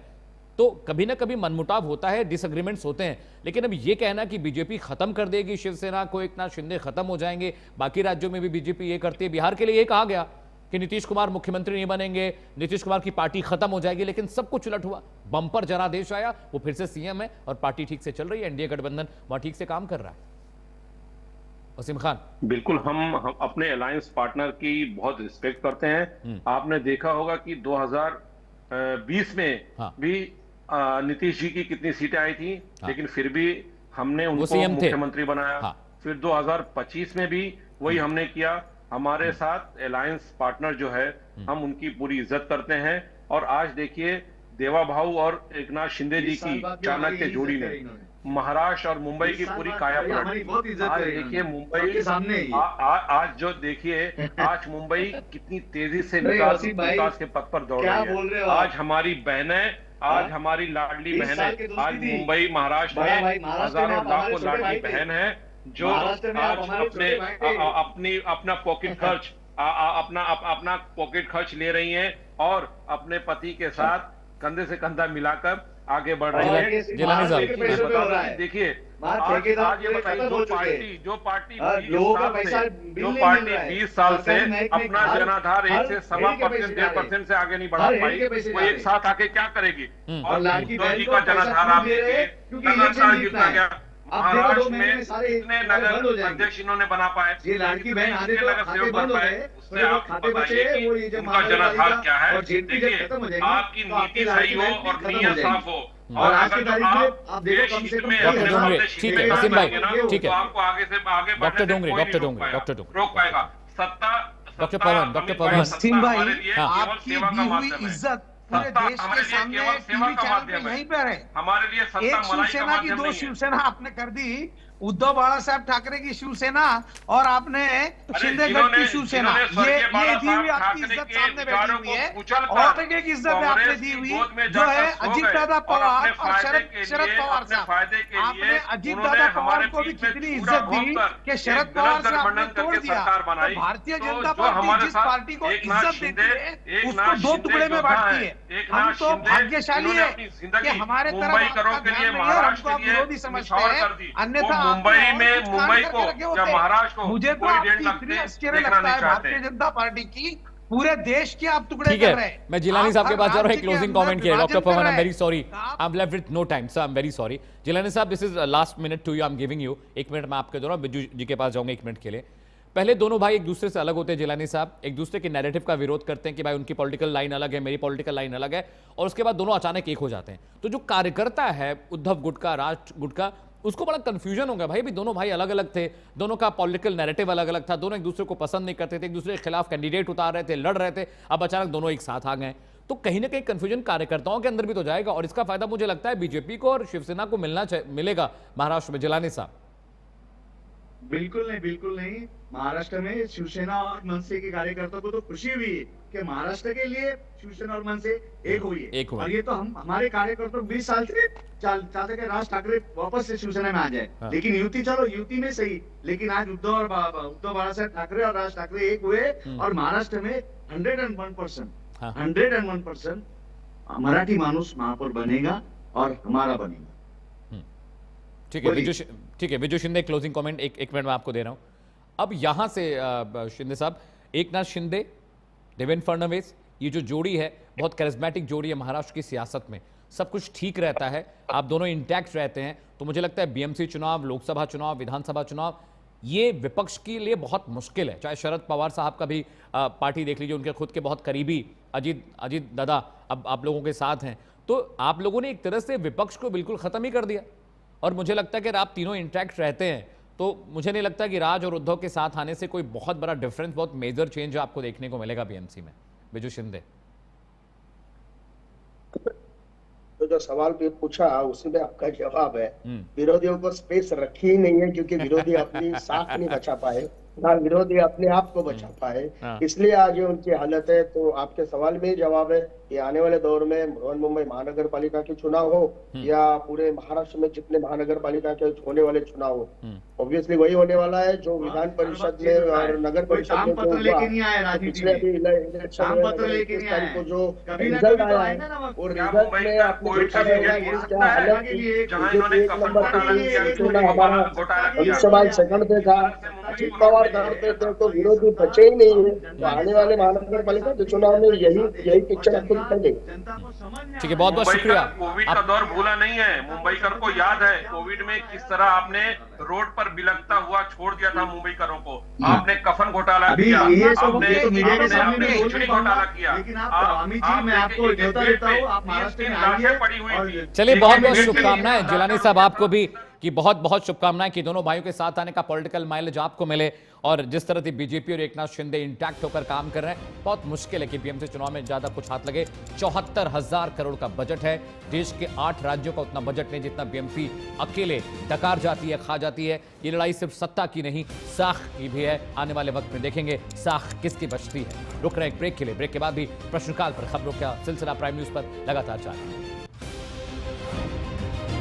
तो कभी ना कभी मनमुटाव होता है, डिसएग्रीमेंट्स होते हैं। लेकिन अब ये कहना कि बीजेपी खत्म कर देगी शिवसेना को, एकनाथ शिंदे खत्म हो जाएंगे, बाकी राज्यों में भी बीजेपी ये करती है, बिहार के लिए ये कहा गया कि नीतीश कुमार मुख्यमंत्री नहीं बनेंगे, नीतीश कुमार की पार्टी खत्म हो जाएगी, लेकिन सब कुछ उलट हुआ, बम्पर जनादेश आया, वो फिर से सीएम है और पार्टी ठीक से चल रही है, एनडीए गठबंधन वहां ठीक से काम कर रहा है। वसीम खान, बिल्कुल हम अपने अलायंस पार्टनर की बहुत रिस्पेक्ट करते हैं। आपने देखा होगा कि 2020 में भी नीतीश जी की कितनी सीटें आई थी, लेकिन फिर भी हमने उनको CM थे। मुख्यमंत्री बनाया। हाँ। फिर 2025 में भी वही हमने किया। हमारे साथ अलायंस पार्टनर जो है, हम उनकी पूरी इज्जत करते हैं। और आज देखिए देवा भाऊ और एकनाथ शिंदे जी की चाणक्य जोड़ी ने महाराष्ट्र और मुंबई की पूरी काया पलट। आज देखिए मुंबई सामने आज जो देखिए आज मुंबई कितनी तेजी से विकास के पथ पर दौड़ रही है। आज हमारी बहनें, आज हमारी लाडली बहनें, आज मुंबई महाराष्ट्र में हजारों लाखों लाडली बहन है जो आज अपना पॉकेट खर्च अपना पॉकेट खर्च ले रही हैं और अपने पति के साथ कंधे से कंधा मिलाकर आगे बढ़ रही है। देखिए आज ये बताइए, जो पार्टी 20 साल से अपना जनाधार 1 से 1.5% से आगे नहीं बढ़ा पाई, वो एक साथ आके क्या करेगी? और मोदी का जनाधार आप देखिए कितना गया। महाराष्ट्र में इतने नगर अध्यक्ष इन्होंने बना पाए, ये लड़की बहन आने नगर सेवक बन पाए, उससे आप बताइए कि उनका जनाधार क्या है। देखिए आपकी नीति सही हो और नीयत साफ हो और अगर आप देश हित में ठीक है वसीम भाई, ठीक है, तो आपको आगे से आगे बढ़ने से कोई नहीं रोक पाएगा। सत्ता डॉक्टर पवन वसीम भाई, आपकी दी हुई इज्जत पूरे देश के सामने टीवी चैनल पे यहीं पर है। हमारे लिए सत्ता एक शिवसेना की 2 शिवसेना आपने कर दी, उद्धव बाला साहब ठाकरे की शिवसेना और आपने शिंदे गट की शिवसेना। ये दी हुई आपकी इज्जत सामने बैठी हुई है। और एक इज्जत आपने दी हुई जो है अजीत दादा पवार और शरद पवार साहब। आपने अजीत दादा पवार को भी कितनी इज्जत दी कि शरद पवार से आपने तोड़ दिया। तो भारतीय जनता पार्टी जिस पार्टी को इज्जत देती है उसको 2 टुकड़े में बांटती है। हम तो भाग्यशाली है कि हमारे तरफ विरोधी समझते हैं, अन्यथा मुंबई को या महाराष्ट्र को मुझे तो इतनी आश्चर्य लगता है भारतीय जनता पार्टी की, पूरे देश के आप टुकड़े कर रहे हैं। मैं जिलानी साहब के पास जा रहा हूं, एक क्लोजिंग कमेंट किया। Doctor Pavan, I am very sorry, I am left with no time sir, I am very sorry. Jilani साहब, this is last minute to you, I am giving you. 1 minute मैं आपके दे रहा हूं, बिज्जू जी के पास जाऊंगा 1 मिनट के लिए। पहले दोनों भाई एक दूसरे से अलग होते हैं जिलानी साहब, एक दूसरे के नैरेटिव का विरोध करते हैं कि भाई उनकी पॉलिटिकल लाइन अलग है, मेरी पॉलिटिकल लाइन अलग है, और उसके बाद दोनों अचानक एक हो जाते हैं। तो जो कार्यकर्ता है उद्धव गुट का, राज गुट का, उसको बड़ा कंफ्यूजन हो गया भाई, भी दोनों भाई अलग अलग थे, दोनों का पॉलिटिकल नैरेटिव अलग अलग था, दोनों एक दूसरे को पसंद नहीं करते थे, एक दूसरे के खिलाफ कैंडिडेट उतार रहे थे, लड़ रहे थे, अब अचानक दोनों एक साथ आ गए। तो कहीं ना कहीं कंफ्यूजन कार्यकर्ताओं के अंदर भी तो जाएगा, और इसका फायदा मुझे लगता है बीजेपी को और शिवसेना को मिलेगा महाराष्ट्र में। जिलानी साहब, बिल्कुल नहीं। महाराष्ट्र में शिवसेना और मनसे के कार्यकर्ताओं को तो खुशी हुई है कि महाराष्ट्र के लिए शिवसेना और मनसे एक हुई है। और ये तो हमारे कार्यकर्ता 20 साल से चाहते कि राज ठाकरे वापस से शिवसेना में आ जाए। हाँ। लेकिन युति, चलो युति में सही, लेकिन आज उद्धव बाला साहब ठाकरे और राज ठाकरे एक हुए और महाराष्ट्र में 101% मराठी माणूस महापौर बनेगा और हमारा बनेगा। ठीक है Viju Shinde, closing comment 1 minute में आपको दे रहा हूं। अब यहां से शिंदे साहब, एकनाथ शिंदे, देवेंद्र फडणवीस, ये जो जोड़ी है बहुत कैरिस्मेटिक जोड़ी है महाराष्ट्र की सियासत में, सब कुछ ठीक रहता है, आप दोनों इंटैक्ट रहते हैं। तो मुझे लगता है बीएमसी चुनाव, लोकसभा चुनाव, विधानसभा चुनाव, ये विपक्ष के लिए बहुत मुश्किल है। चाहे शरद पवार साहब का भी पार्टी देख लीजिए, उनके खुद के बहुत करीबी अजीत दादा अब आप लोगों के साथ हैं, तो आप लोगों ने एक तरह से विपक्ष को बिल्कुल खत्म ही कर दिया। और मुझे लगता है कि अगर आप तीनों इंटैक्ट रहते हैं तो मुझे नहीं लगता कि राज और उद्धव के साथ आने से कोई बहुत बड़ा डिफरेंस, बहुत मेजर चेंज आपको देखने को मिलेगा बीएमसी में। विजू शिंदे, तो जो सवाल भी पूछा उसी में आपका जवाब है, विरोधियों को स्पेस रखी ही नहीं है, क्योंकि विरोधी अपनी साख नहीं बचा पाए, ना विरोधी अपने आप को बचा पाए, इसलिए आज ये उनकी हालत है। तो आपके सवाल में ही जवाब है कि आने वाले दौर में मुंबई महानगर पालिका के चुनाव हो या पूरे महाराष्ट्र में जितने महानगर पालिका के होने वाले चुनाव हो, ऑब्वियसली वही होने वाला है जो विधान परिषद में और नगर परिषद में पिछले इलेक्शन को जो रिजल्ट आया है, और रिजल्ट में आपने देखा हमारा लोकसभा सेकंड पे था, अजीत पवार करते थे, तो विरोधी बचे ही नहीं है। तो आने वाले महानगर पालिका के चुनाव में यही पिक्चर आपको दिखाई देगी। ठीक है, बहुत बहुत शुक्रिया। कोविड का दौर भूला नहीं है, मुंबईकर को याद है कोविड में किस तरह आपने रोड पर बिलखता हुआ छोड़ दिया था मुंबईकरों को। आपने कफन घोटाला किया, आपने खिचड़ी घोटाला किया। चलिए, बहुत बहुत शुभकामनाएं जिलानी साहब आपको भी कि बहुत बहुत शुभकामनाएं कि दोनों भाइयों के साथ आने का पॉलिटिकल माइलेज आपको मिले। और जिस तरह से बीजेपी और एकनाथ शिंदे इंटैक्ट होकर काम कर रहे हैं, बहुत मुश्किल है कि बीएमसी चुनाव में ज्यादा कुछ हाथ लगे। 74,000 करोड़ का बजट है, देश के 8 राज्यों का उतना बजट नहीं जितना बीएमसी अकेले डकार जाती है, खा जाती है। ये लड़ाई सिर्फ सत्ता की नहीं, साख की भी है। आने वाले वक्त में देखेंगे साख किसकी बचती है। रुक रहे एक ब्रेक के लिए, ब्रेक के बाद भी प्रश्नकाल पर खबरों का सिलसिला प्राइम न्यूज पर लगातार जारी है।